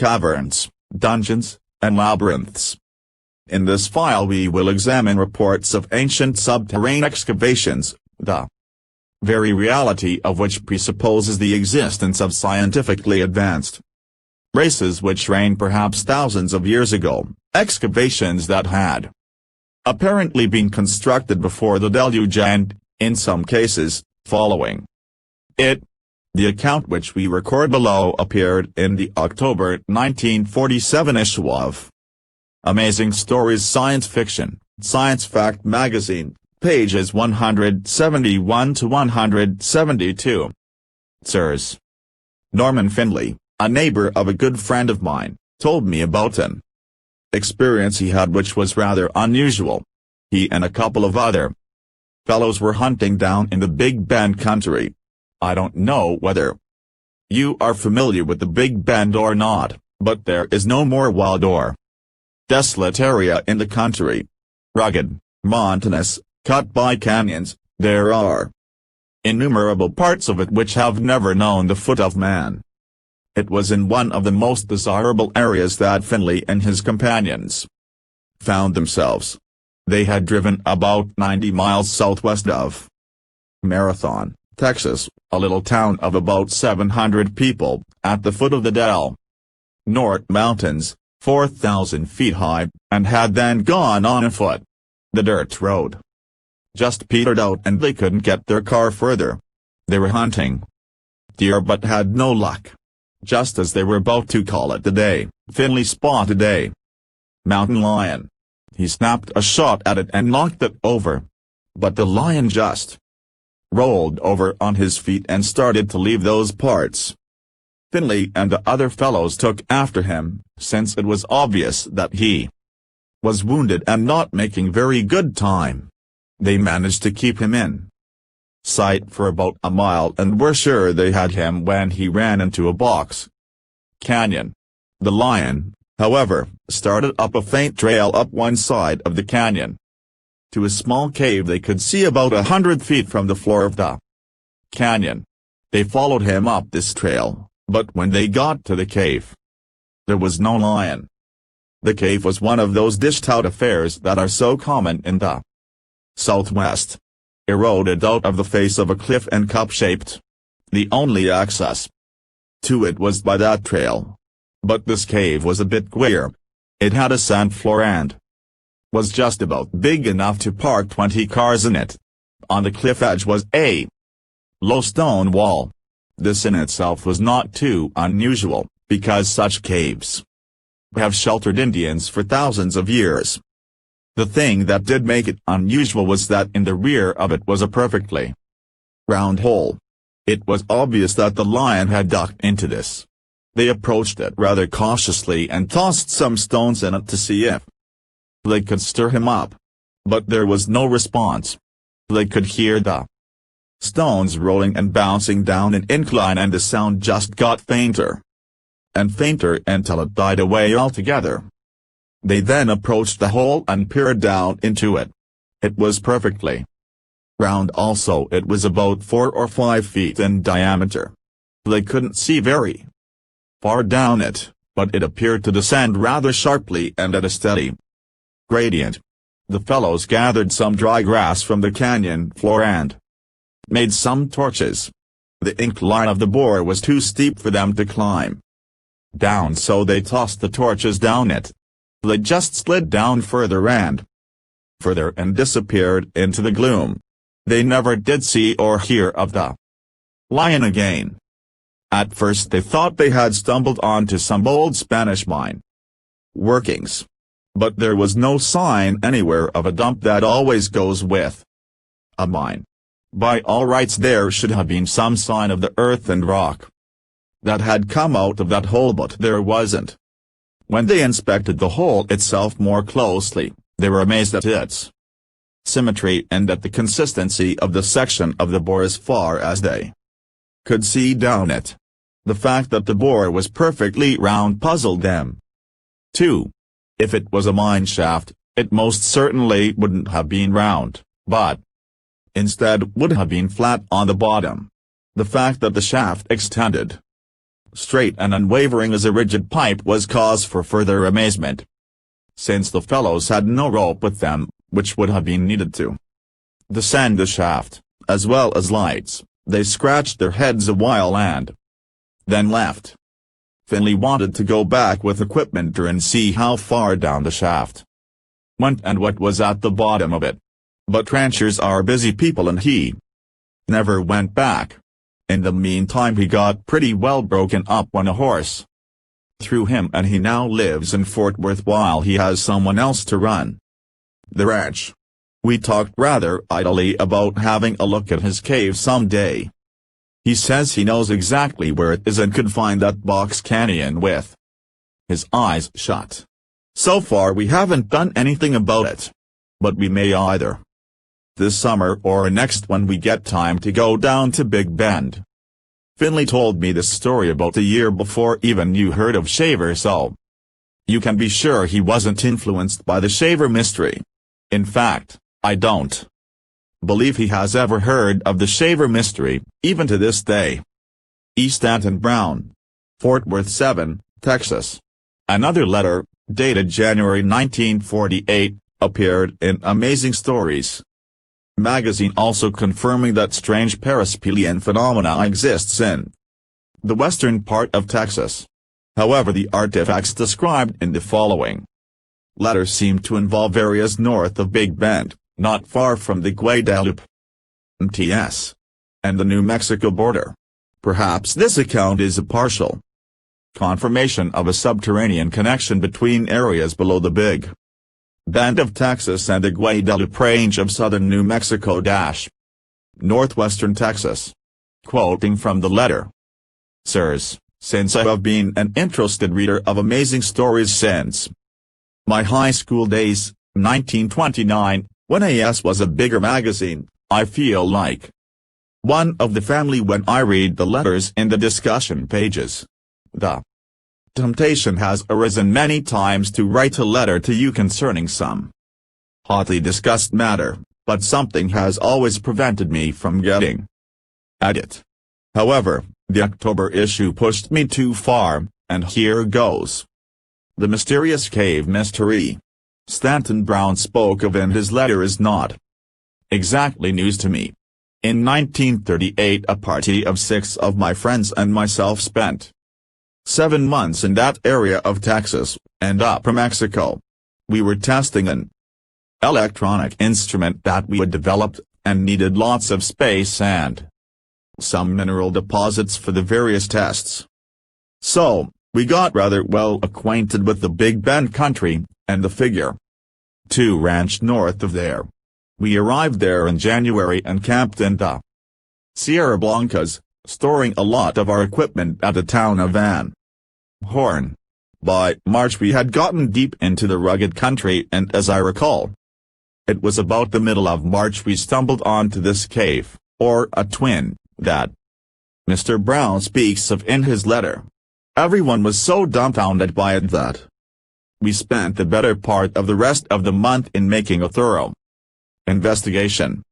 caverns, dungeons, and labyrinths. In this file we will examine reports of ancient subterranean excavations, the very reality of which presupposes the existence of scientifically advanced races which reigned perhaps thousands of years ago, excavations that had apparently been constructed before the deluge and, in some cases, following it. The account which we record below appeared in the October 1947 issue of Amazing Stories Science Fiction, Science Fact magazine, pages 171 to 172. Sirs. Norman Finley, a neighbor of a good friend of mine, told me about an experience he had which was rather unusual. He and a couple of other fellows were hunting down in the Big Bend country. I don't know whether you are familiar with the Big Bend or not, but there is no more wild or desolate area in the country. Rugged, mountainous, cut by canyons, there are innumerable parts of it which have never known the foot of man. It was in one of the most desirable areas that Finley and his companions found themselves. They had driven about 90 miles southwest of Marathon, Texas, a little town of about 700 people, at the foot of the Del Norte Mountains, 4,000 feet high, and had then gone on afoot. The dirt road just petered out and they couldn't get their car further. They were hunting deer but had no luck. Just as they were about to call it a day, Finley spotted a mountain lion. He snapped a shot at it and knocked it over. But the lion just rolled over on his feet and started to leave those parts. Finley and the other fellows took after him, since it was obvious that he was wounded and not making very good time. They managed to keep him in sight for about a mile and were sure they had him when he ran into a box canyon. The lion, however, started up a faint trail up one side of the canyon to a small cave they could see about 100 feet from the floor of the canyon. They followed him up this trail, but when they got to the cave, there was no lion. The cave was one of those dished-out affairs that are so common in the Southwest, eroded out of the face of a cliff and cup-shaped. The only access to it was by that trail. But this cave was a bit queer. It had a sand floor and was just about big enough to park 20 cars in it. On the cliff edge was a low stone wall. This in itself was not too unusual, because such caves have sheltered Indians for thousands of years. The thing that did make it unusual was that in the rear of it was a perfectly round hole. It was obvious that the lion had ducked into this. They approached it rather cautiously and tossed some stones in it to see if they could stir him up. But there was no response. They could hear the stones rolling and bouncing down an incline, and the sound just got fainter and fainter until it died away altogether. They then approached the hole and peered down into it. It was perfectly round also. It was about 4 or 5 feet in diameter. They couldn't see very far down it, but it appeared to descend rather sharply and at a steady gradient. The fellows gathered some dry grass from the canyon floor and made some torches. The incline of the bore was too steep for them to climb down, so they tossed the torches down it. They just slid down further and further and disappeared into the gloom. They never did see or hear of the lion again. At first they thought they had stumbled onto some old Spanish mine workings. But there was no sign anywhere of a dump that always goes with a mine. By all rights there should have been some sign of the earth and rock that had come out of that hole, but there wasn't. When they inspected the hole itself more closely, they were amazed at its symmetry and at the consistency of the section of the bore as far as they could see down it. The fact that the bore was perfectly round puzzled them too. If it was a mine shaft, it most certainly wouldn't have been round, but instead would have been flat on the bottom. The fact that the shaft extended straight and unwavering as a rigid pipe, was cause for further amazement. Since the fellows had no rope with them, which would have been needed to descend the shaft, as well as lights, they scratched their heads a while and then left. Finley wanted to go back with equipment and see how far down the shaft went and what was at the bottom of it. But ranchers are busy people and he never went back. In the meantime he got pretty well broken up when a horse threw him, and he now lives in Fort Worth while he has someone else to run the ranch. We talked rather idly about having a look at his cave someday. He says he knows exactly where it is and could find that box canyon with his eyes shut. So far we haven't done anything about it. But we may either this summer or next when we get time to go down to Big Bend. Finley told me this story about a year before even you heard of Shaver, so you can be sure he wasn't influenced by the Shaver mystery. In fact, I don't believe he has ever heard of the Shaver mystery, even to this day. E. Stanton Brown, Fort Worth 7, Texas. Another letter, dated January 1948, appeared in Amazing Stories magazine, also confirming that strange Paraspelian phenomena exists in the western part of Texas. However, the artifacts described in the following letter seem to involve areas north of Big Bend, not far from the Guadalupe MTS and the New Mexico border. Perhaps this account is a partial confirmation of a subterranean connection between areas below the Big Bend of Texas and the Guadalupe range of southern New Mexico - northwestern Texas. Quoting from the letter: Sirs, since I have been an interested reader of Amazing Stories since my high school days, 1929, when AS was a bigger magazine, I feel like one of the family when I read the letters in the discussion pages. The temptation has arisen many times to write a letter to you concerning some hotly discussed matter, but something has always prevented me from getting at it. However, the October issue pushed me too far, and here goes. The mysterious cave mystery Stanton Brown spoke of in his letter is not exactly news to me. In 1938, a party of 6 of my friends and myself spent 7 months in that area of Texas and Upper Mexico. We were testing an electronic instrument that we had developed, and needed lots of space and some mineral deposits for the various tests. So, we got rather well acquainted with the Big Bend country, and the Figure 2 ranch north of there. We arrived there in January and camped in the Sierra Blancas, storing a lot of our equipment at the town of Van Horn. By March we had gotten deep into the rugged country, and as I recall, it was about the middle of March we stumbled onto this cave, or a twin, that Mr. Brown speaks of in his letter. Everyone was so dumbfounded by it that we spent the better part of the rest of the month in making a thorough investigation.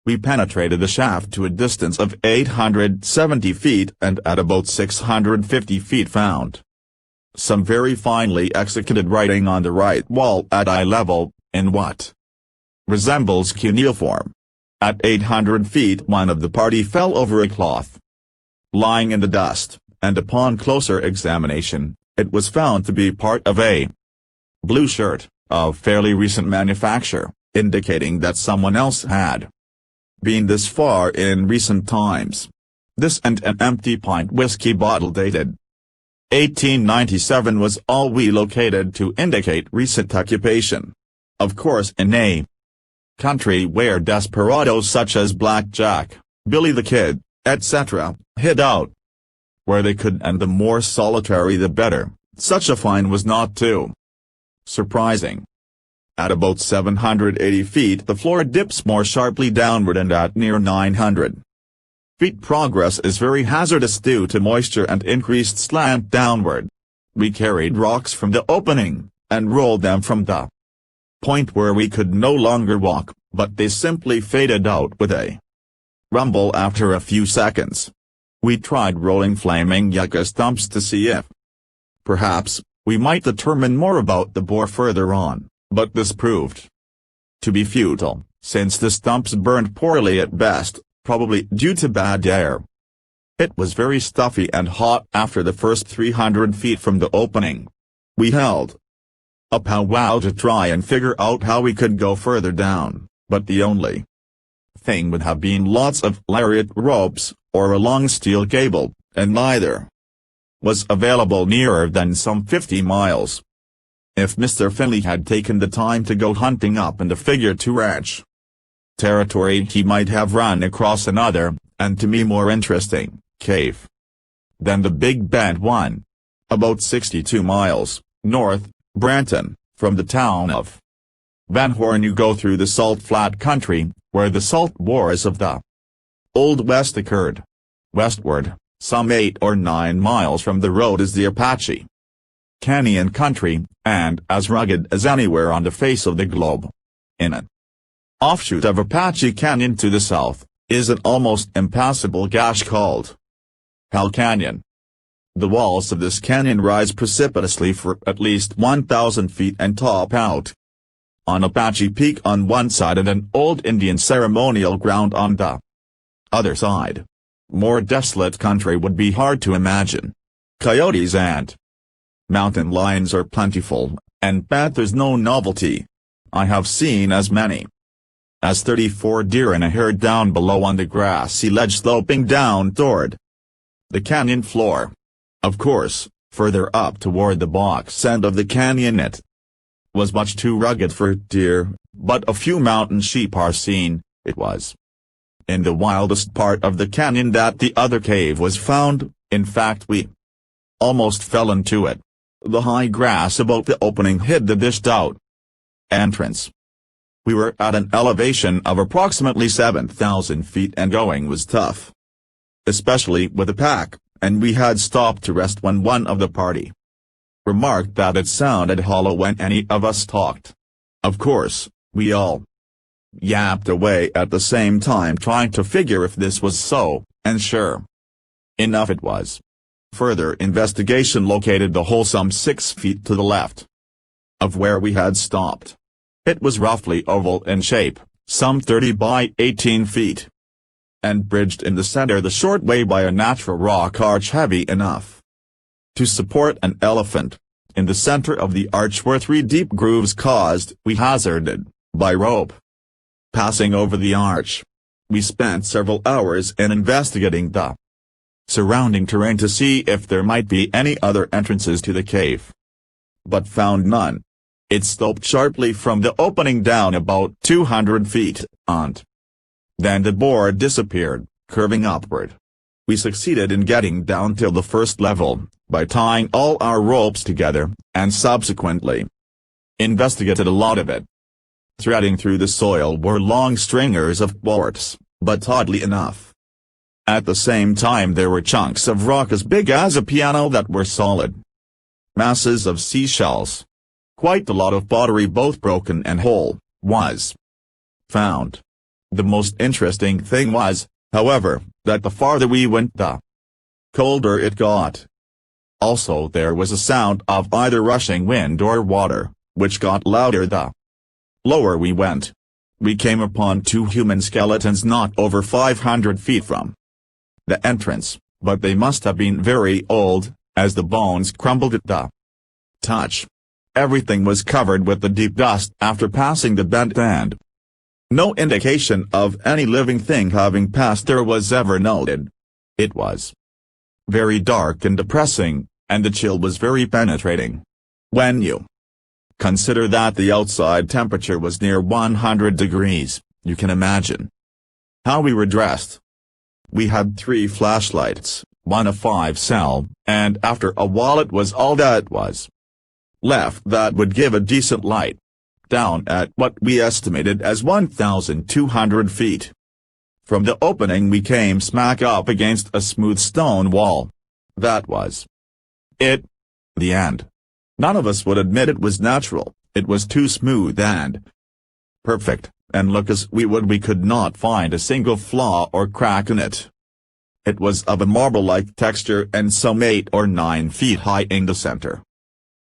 We penetrated the shaft to a distance of 870 feet and at about 650 feet found some very finely executed writing on the right wall at eye level, in what resembles cuneiform. At 800 feet one of the party fell over a cloth lying in the dust, and upon closer examination, it was found to be part of a blue shirt, of fairly recent manufacture, indicating that someone else had been this far in recent times. This and an empty pint whiskey bottle dated 1897 was all we located to indicate recent occupation. Of course, in a country where desperados such as Black Jack, Billy the Kid, etc., hid out where they could, and the more solitary the better, such a find was not too surprising. At about 780 feet the floor dips more sharply downward, and at near 900 feet progress is very hazardous due to moisture and increased slant downward. We carried rocks from the opening, and rolled them from the point where we could no longer walk, but they simply faded out with a rumble after a few seconds. We tried rolling flaming yucca stumps to see if, perhaps, we might determine more about the boar further on, but this proved to be futile, since the stumps burned poorly at best, probably due to bad air. It was very stuffy and hot after the first 300 feet from the opening. We held a powwow to try and figure out how we could go further down, but the only thing would have been lots of lariat ropes, or a long steel cable, and neither was available nearer than some 50 miles. If Mr. Finley had taken the time to go hunting up in the Figure 2 ranch territory, he might have run across another, and to me more interesting, cave than the Big Bend one. About 62 miles north, Branton, from the town of Van Horn you go through the salt flat country, where the salt wars of the Old West occurred. Westward, some 8 or 9 miles from the road is the Apache Canyon country, and as rugged as anywhere on the face of the globe. In an offshoot of Apache Canyon to the south, is an almost impassable gash called Hell Canyon. The walls of this canyon rise precipitously for at least 1,000 feet and top out on Apache Peak on one side and an old Indian ceremonial ground on the other side. More desolate country would be hard to imagine. Coyotes and mountain lions are plentiful, and panthers no novelty. I have seen as many as 34 deer in a herd down below on the grassy ledge sloping down toward the canyon floor. Of course, further up toward the box end of the canyon it was much too rugged for deer, but a few mountain sheep are seen. It was in the wildest part of the canyon that the other cave was found. In fact, we almost fell into it. The high grass about the opening hid the dished-out entrance. We were at an elevation of approximately 7,000 feet and going was tough, especially with a pack, and we had stopped to rest when one of the party remarked that it sounded hollow when any of us talked. Of course, we all yapped away at the same time trying to figure if this was so, and sure enough it was. Further investigation located the hole some 6 feet to the left of where we had stopped. It was roughly oval in shape, some 30 by 18 feet, and bridged in the center the short way by a natural rock arch heavy enough to support an elephant. In the center of the arch were 3 deep grooves caused, we hazarded, by rope passing over the arch. We spent several hours in investigating the surrounding terrain to see if there might be any other entrances to the cave, but found none. It sloped sharply from the opening down about 200 feet, and then the board disappeared, curving upward. We succeeded in getting down till the first level, by tying all our ropes together, and subsequently investigated a lot of it. Threading through the soil were long stringers of quartz, but oddly enough, at the same time there were chunks of rock as big as a piano that were solid. Masses of seashells. Quite a lot of pottery, both broken and whole, was found. The most interesting thing was, however, that the farther we went the colder it got. Also there was a sound of either rushing wind or water, which got louder the lower we went. We came upon 2 human skeletons not over 500 feet from the entrance, but they must have been very old, as the bones crumbled at the touch. Everything was covered with the deep dust after passing the bent and no indication of any living thing having passed there was ever noted. It was very dark and depressing, and the chill was very penetrating. When you consider that the outside temperature was near 100 degrees, you can imagine how we were dressed. We had 3 flashlights, one a 5-cell, and after a while it was all that was left that would give a decent light. Down at what we estimated as 1,200 feet from the opening we came smack up against a smooth stone wall. That was it. The end. None of us would admit it was natural. It was too smooth and perfect, and look as we would we could not find a single flaw or crack in it. It was of a marble-like texture and some 8 or 9 feet high in the center.